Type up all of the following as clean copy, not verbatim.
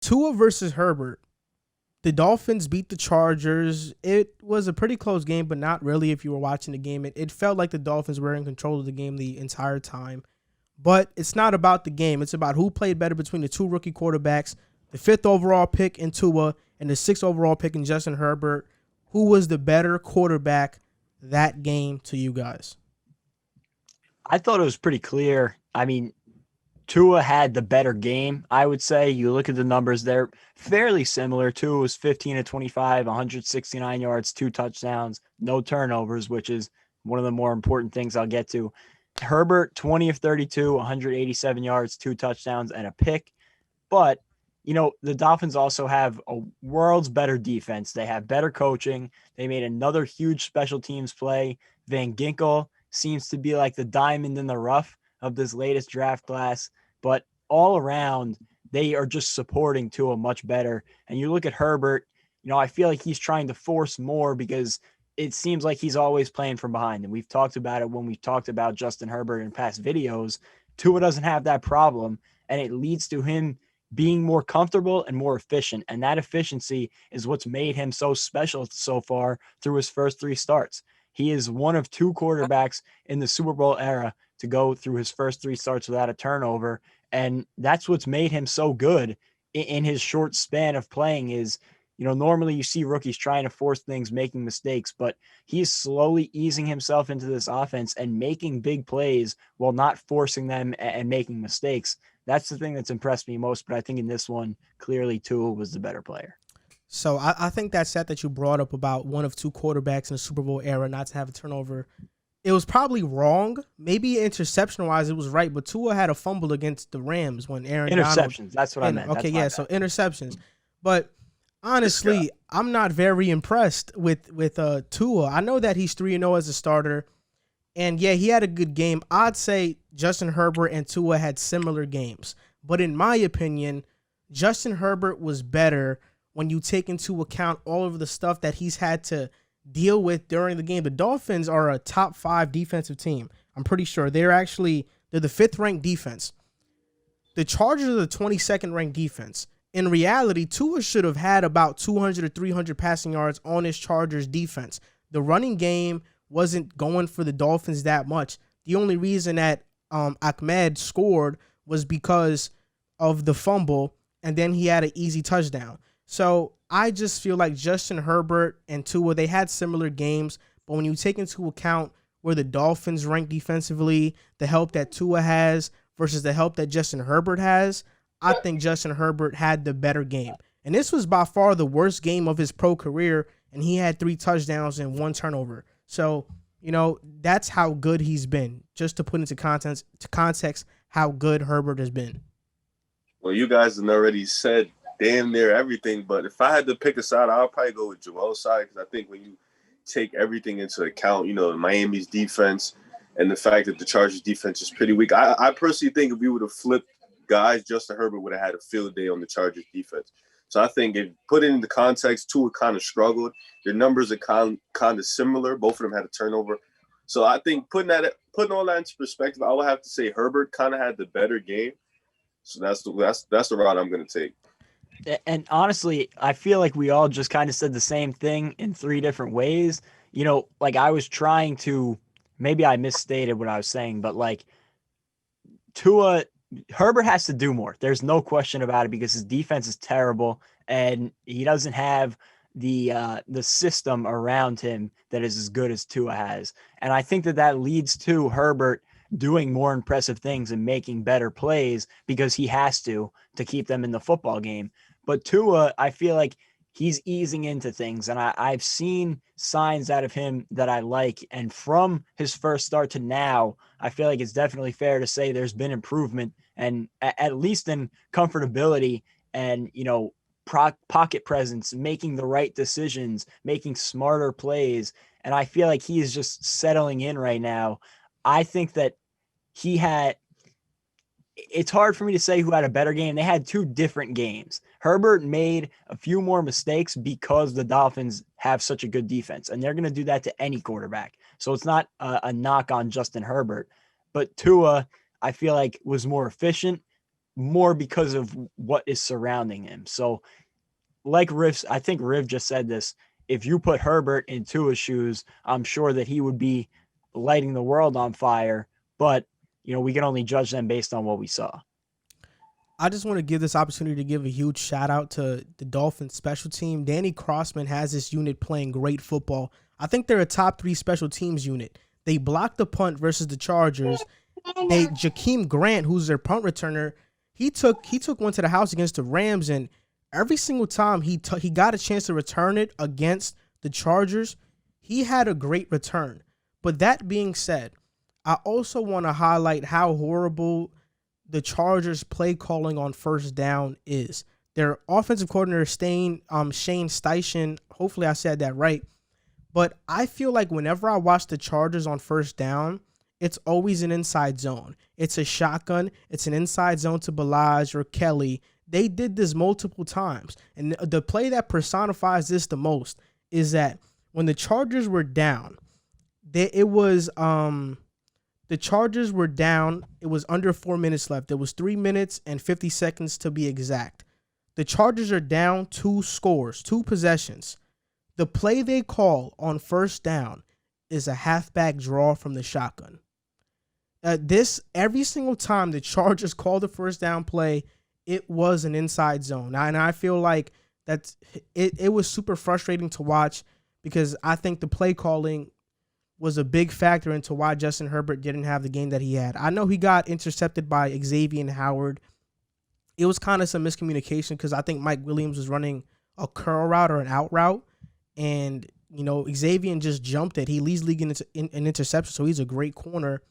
Tua versus Herbert. The Dolphins beat the Chargers. It was a pretty close game, but not really if you were watching the game. It felt like the Dolphins were in control of the game the entire time. But it's not about the game. It's about who played better between the two rookie quarterbacks, the fifth overall pick in Tua and the sixth overall pick in Justin Herbert. Who was the better quarterback that game to you guys? I thought it was pretty clear. I mean, Tua had the better game, I would say. You look at the numbers, they're fairly similar. Tua was 15 to 25, 169 yards, two touchdowns, no turnovers, which is one of the more important things I'll get to. Herbert, 20 of 32, 187 yards, two touchdowns, and a pick. But, the Dolphins also have a world's better defense. They have better coaching. They made another huge special teams play. Van Ginkel seems to be like the diamond in the rough of this latest draft class. But all around, they are just supporting Tua much better. And you look at Herbert, I feel like he's trying to force more because it seems like he's always playing from behind. And we've talked about it when we've talked about Justin Herbert in past videos. Tua doesn't have that problem, and it leads to him being more comfortable and more efficient. And that efficiency is what's made him so special so far through his first three starts. He is one of two quarterbacks in the Super Bowl era to go through his first three starts without a turnover. And that's what's made him so good in his short span of playing is, normally you see rookies trying to force things, making mistakes, but he's slowly easing himself into this offense and making big plays while not forcing them and making mistakes. That's the thing that's impressed me most. But I think in this one, clearly Tua was the better player. So I think that stat that you brought up about one of two quarterbacks in the Super Bowl era not to have a turnover, it was probably wrong. Maybe interception wise, it was right. But Tua had a fumble against the Rams when Aaron Donald. Interceptions. That's what I meant. Okay, That's my yeah. bad. So interceptions, but This guy. honestly, I'm not very impressed with Tua. I know that he's 3-0 as a starter, and yeah, he had a good game. I'd say Justin Herbert and Tua had similar games, but in my opinion, Justin Herbert was better when you take into account all of the stuff that he's had to deal with during the game. The Dolphins are a top 5 defensive team. I'm pretty sure they're the 5th ranked defense. The Chargers are the 22nd ranked defense. In reality, Tua should have had about 200 or 300 passing yards on his Chargers defense. The running game wasn't going for the Dolphins that much. The only reason that Ahmed scored was because of the fumble, and then he had an easy touchdown. So I just feel like Justin Herbert and Tua, they had similar games, but when you take into account where the Dolphins rank defensively, the help that Tua has versus the help that Justin Herbert has, I think Justin Herbert had the better game. And this was by far the worst game of his pro career, and he had 3 touchdowns and 1 turnover. So, that's how good he's been. Just to put into context how good Herbert has been. Well, you guys have already said damn near everything, but if I had to pick a side, I'll probably go with Joel's side because I think when you take everything into account, Miami's defense and the fact that the Chargers defense is pretty weak, I personally think if we would have flipped guys, Justin Herbert would have had a field day on the Chargers defense. So I think if put it into context, Tua kind of struggled. Their numbers are kind of similar. Both of them had a turnover. So I think putting all that into perspective, I would have to say Herbert kind of had the better game. So that's the route I'm going to take. And honestly, I feel like we all just kind of said the same thing in 3 different ways. Like I was trying to, maybe I misstated what I was saying, but like Herbert has to do more. There's no question about it because his defense is terrible and he doesn't have the system around him that is as good as Tua has. And I think that leads to Herbert doing more impressive things and making better plays because he has to keep them in the football game. But Tua, I feel like he's easing into things, and I've seen signs out of him that I like. And from his first start to now, I feel like it's definitely fair to say there's been improvement, and at least in comfortability and pocket presence, making the right decisions, making smarter plays. And I feel like he is just settling in right now. I think that he had it's hard for me to say who had a better game. They had 2 different games. Herbert made a few more mistakes because the Dolphins have such a good defense, and they're going to do that to any quarterback. So it's not a knock on Justin Herbert, but Tua, I feel like, was more efficient, more because of what is surrounding him. So like I think Riv just said this. If you put Herbert in Tua's shoes, I'm sure that he would be lighting the world on fire. But, we can only judge them based on what we saw. I just want to give this opportunity to give a huge shout out to the Dolphins special team. Danny Crossman has this unit playing great football. I think they're a top 3 special teams unit. They blocked the punt versus the Chargers. Jakeem Grant, who's their punt returner, he took one to the house against the Rams, and every single time he got a chance to return it against the Chargers, he had a great return. But that being said, I also want to highlight how horrible the Chargers play calling on first down is. Their offensive coordinator, Shane Steichen, hopefully I said that right, but I feel like whenever I watch the Chargers on first down, it's always an inside zone. It's a shotgun. It's an inside zone to Balaj or Kelly. They did this multiple times. And the play that personifies this the most is that when the Chargers were down, the Chargers were down. It was under 4 minutes left. There was 3 minutes and 50 seconds to be exact. The Chargers are down 2 scores, 2 possessions. The play they call on first down is a halfback draw from the shotgun. Every single time the Chargers called the first down play, it was an inside zone. And I feel like it was super frustrating to watch because I think the play calling was a big factor into why Justin Herbert didn't have the game that he had. I know he got intercepted by Xavier Howard. It was kind of some miscommunication because I think Mike Williams was running a curl route or an out route, and Xavier just jumped it. He leads league in interception, so he's a great corner.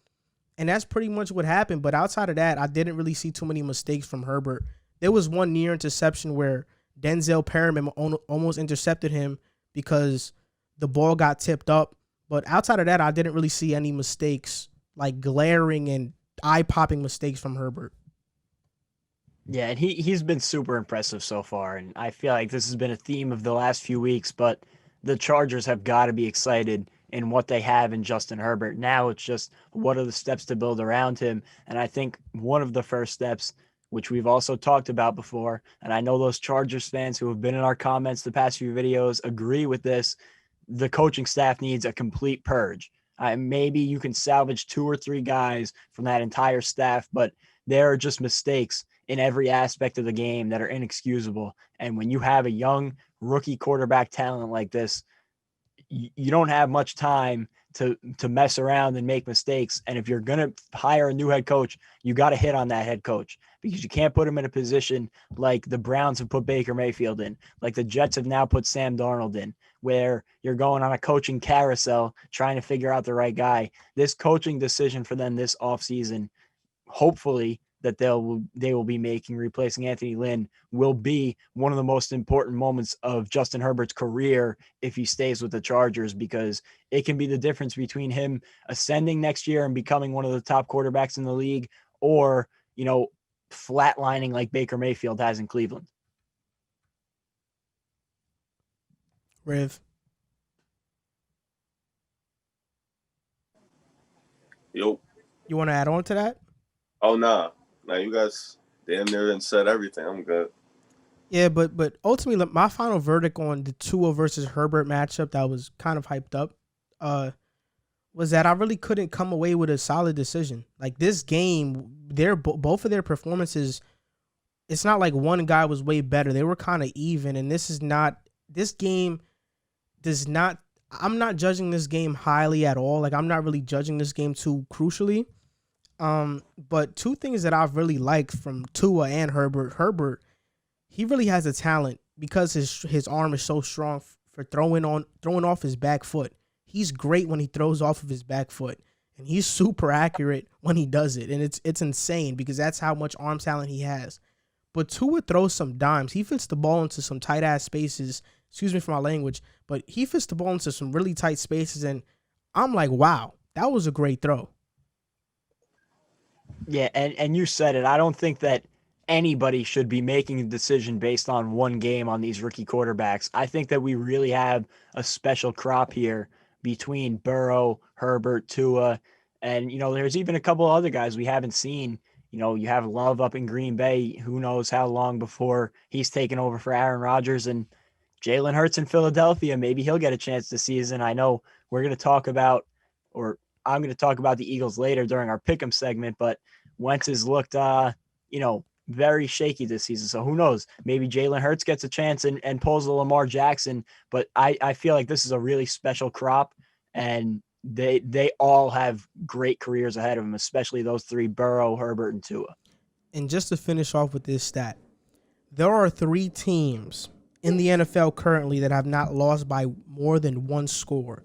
And that's pretty much what happened. But outside of that, I didn't really see too many mistakes from Herbert. There was one near interception where Denzel Perriman almost intercepted him because the ball got tipped up. But outside of that, I didn't really see any mistakes, like glaring and eye-popping mistakes from Herbert. Yeah, and he's been super impressive so far, and I feel like this has been a theme of the last few weeks, but the Chargers have got to be excited in what they have in Justin Herbert. Now it's just what are the steps to build around him, and I think one of the first steps, which we've also talked about before, and I know those Chargers fans who have been in our comments the past few videos agree with this, the coaching staff needs a complete purge. Maybe you can salvage 2 or 3 guys from that entire staff, but there are just mistakes in every aspect of the game that are inexcusable. And when you have a young rookie quarterback talent like this, you don't have much time to mess around and make mistakes. And if you're going to hire a new head coach, you got to hit on that head coach because you can't put him in a position like the Browns have put Baker Mayfield in, like the Jets have now put Sam Darnold in, where you're going on a coaching carousel trying to figure out the right guy. This coaching decision for them this offseason, hopefully that they will be making replacing Anthony Lynn, will be one of the most important moments of Justin Herbert's career if he stays with the Chargers, because it can be the difference between him ascending next year and becoming one of the top quarterbacks in the league, or flatlining like Baker Mayfield has in Cleveland. Riv. Yo. You want to add on to that? Oh, nah. Now you guys damn near done said everything. I'm good. Yeah, but ultimately, my final verdict on the Tua versus Herbert matchup that was kind of hyped up was that I really couldn't come away with a solid decision. Like this game, both of their performances, it's not like one guy was way better. They were kind of even, and this game does not. I'm not judging this game highly at all. Like I'm not really judging this game too crucially. But 2 things that I've really liked from Tua and Herbert. Herbert, he really has a talent because his arm is so strong for throwing off his back foot. He's great when he throws off of his back foot, and he's super accurate when he does it. And it's insane because that's how much arm talent he has. But Tua throws some dimes. He fits the ball into some tight ass spaces. Excuse me for my language, but he fits the ball into some really tight spaces, and I'm like, wow, that was a great throw. Yeah, and you said it. I don't think that anybody should be making a decision based on one game on these rookie quarterbacks. I think that we really have a special crop here between Burrow, Herbert, Tua, and there's even a couple other guys we haven't seen You have Love up in Green Bay. Who knows how long before he's taken over for Aaron Rodgers, and Jalen Hurts in Philadelphia. Maybe he'll get a chance this season. I know we're going to talk about, or I'm going to talk about the Eagles later during our pick'em segment, but Wentz has looked, very shaky this season. So who knows? Maybe Jalen Hurts gets a chance and pulls the Lamar Jackson. But I feel like this is a really special crop, and they all have great careers ahead of them, especially those three: Burrow, Herbert, and Tua. And just to finish off with this stat, there are 3 teams in the NFL currently that have not lost by more than 1 score.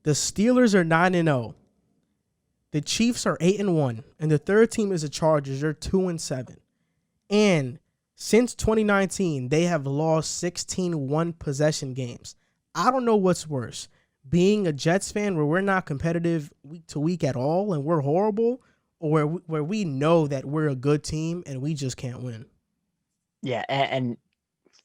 The Steelers are 9-0. The Chiefs are 8-1, and the third team is the Chargers. They're 2-7. And since 2019, they have lost 16 one-possession games. I don't know what's worse, being a Jets fan where we're not competitive week to week at all and we're horrible, or where we know that we're a good team and we just can't win. Yeah, and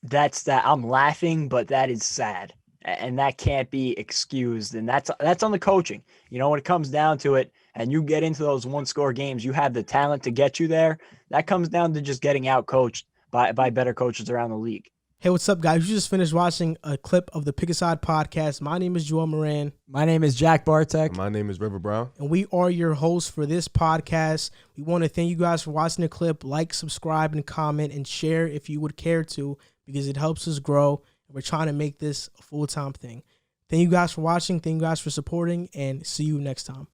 that's that. I'm laughing, but that is sad, and that can't be excused. And that's on the coaching. When it comes down to it, and you get into those one-score games, you have the talent to get you there. That comes down to just getting out-coached by better coaches around the league. Hey, what's up, guys? You just finished watching a clip of the Pick a Side podcast. My name is Joel Moran. My name is Jack Barteck. My name is River Brown. And we are your hosts for this podcast. We want to thank you guys for watching the clip. Like, subscribe, and comment, and share if you would care to, because it helps us grow. And we're trying to make this a full-time thing. Thank you guys for watching. Thank you guys for supporting, and see you next time.